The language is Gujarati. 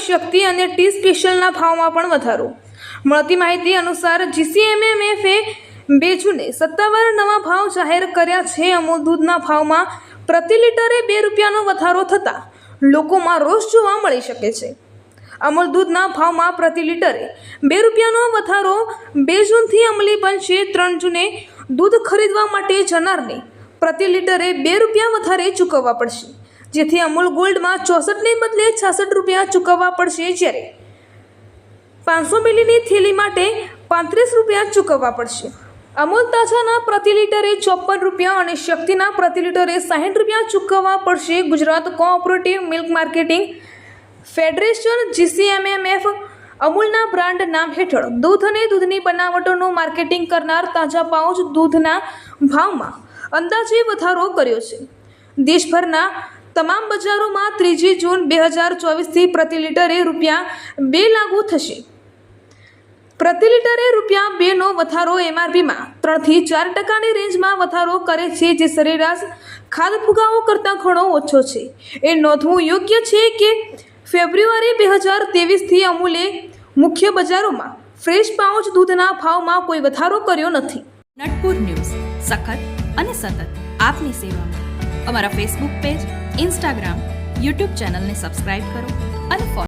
શક્તિ અને ટી સ્પેશિયલના ભાવમાં પણ વધારો। મળતી માહિતી અનુસાર GCMMFએ 2 જૂને સત્તાવાર નવા ભાવ જાહેર કર્યા છે। અમૂલ દૂધના ભાવમાં પ્રતિ લિટરે 2 રૂપિયાનો વધારો થતાં લોકોમાં રોષ જોવા મળી શકે છે। અમૂલ દૂધના ભાવમાં પ્રતિ લિટરે 2 રૂપિયાનો વધારો 2 જૂનથી અમલી બનશે। 3 જૂને દૂધ ખરીદવા માટે જનારને પ્રતિ લિટરે 2 રૂપિયા વધારે ચૂકવવા પડશે, જેથી અમૂલ ગોલ્ડમાં 64ને બદલે 66 રૂપિયા ચૂકવવા પડશે, જ્યારે 500 મિલીની થેલી માટે 35 રૂપિયા ચૂકવવા પડશે। અમૂલ તાજાના પ્રતિ લિટરે 54 રૂપિયા અને શક્તિના પ્રતિ લિટરે 60 રૂપિયા ચૂકવવા પડશે। Gujarat cooperative milk marketing federation GCMMF અમૂલના બ્રાન્ડ નામ હેઠળ દૂધ અને દૂધની બનાવટોનું માર્કેટિંગ કરનાર તાજા પાઉચ દૂધના ભાવમાં અંદાજે વધારો કર્યો છે। દેશભરના તમામ બજારોમાં 3 જૂન 2024થી પ્રતિ લિટરે ₹2 લાગુ થશે। પ્રતિ લિટરે ₹2નો વધારો MRPમાં 3 થી 4% રેન્જમાં વધારો કરે છે, જે સરેરાશ ખાદ્ય ફુગાવો કરતાં ઘણો ઓછો છે। એ નોંધવું યોગ્ય છે કે ફેબ્રુઆરી 2023થી અમૂલે મુખ્ય બજારોમાં ફ્રેશ પાઉચ દૂધના ભાવમાં કોઈ વધારો કર્યો નથી। નટપુર ન્યૂઝ સખત અને સતત આપની સેવામાં। અમારા ફેસબુક પેજ, ઇન્સ્ટાગ્રામ, યુટ્યુબ ચેનલને સબસ્ક્રાઇબ કરો અને ફોલો